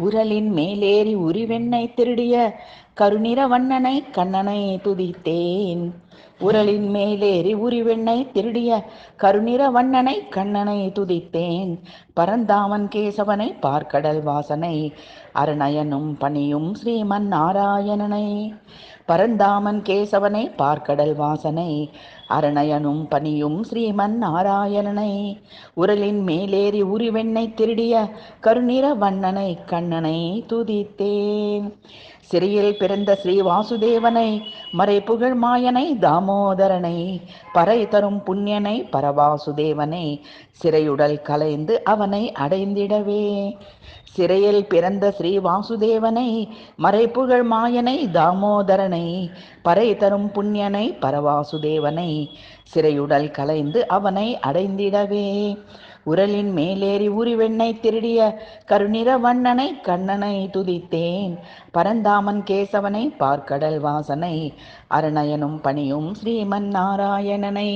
உரலின் மேலேறி உரிவெண்ணை திருடிய கருநிற வண்ணனை கண்ணனை துதித்தேன். உரலின் மேலேறி உரிவெண்ணை திருடிய கருநிற வண்ணனை கண்ணனை துதித்தேன். பரந்தாமன் கேசவனை பார்க்கடல் வாசனை அருணயனும் பணியும் ஸ்ரீமன் நாராயணனை. பரந்தாமன் கேசவனை பார்க்கடல் வாசனை அருணயனும் பணியும் ஸ்ரீமன் நாராயணனை. உரலின் மேலேறி உரிவெண்ணை திருடிய கருநிற வண்ணனை கண்ணனை துதித்தேன். சிறையில் பிறந்த ஸ்ரீ வாசுதேவனை மறைப்புகழ் மாயனை தாமோதரனை பறை தரும் புண்ணியனை பரவாசுதேவனை சிறையுடல் கலைந்து அவனை அடைந்திடவே. சிறையில் பிறந்த ஸ்ரீ வாசுதேவனை மறைப்புகழ் மாயனை தாமோதரனை பறை தரும் புண்ணியனை பரவாசுதேவனை சிறையுடல் கலைந்து அவனை அடைந்திடவே. உரலின் மேலேறி உரிவெண்ணை திருடிய கருநிற வண்ணனை கண்ணனை துதித்தேன். பரந்தாமன் கேசவனை பார்க்கடல் வாசனை அருணயனும் பணியும் ஸ்ரீமன் நாராயணனை.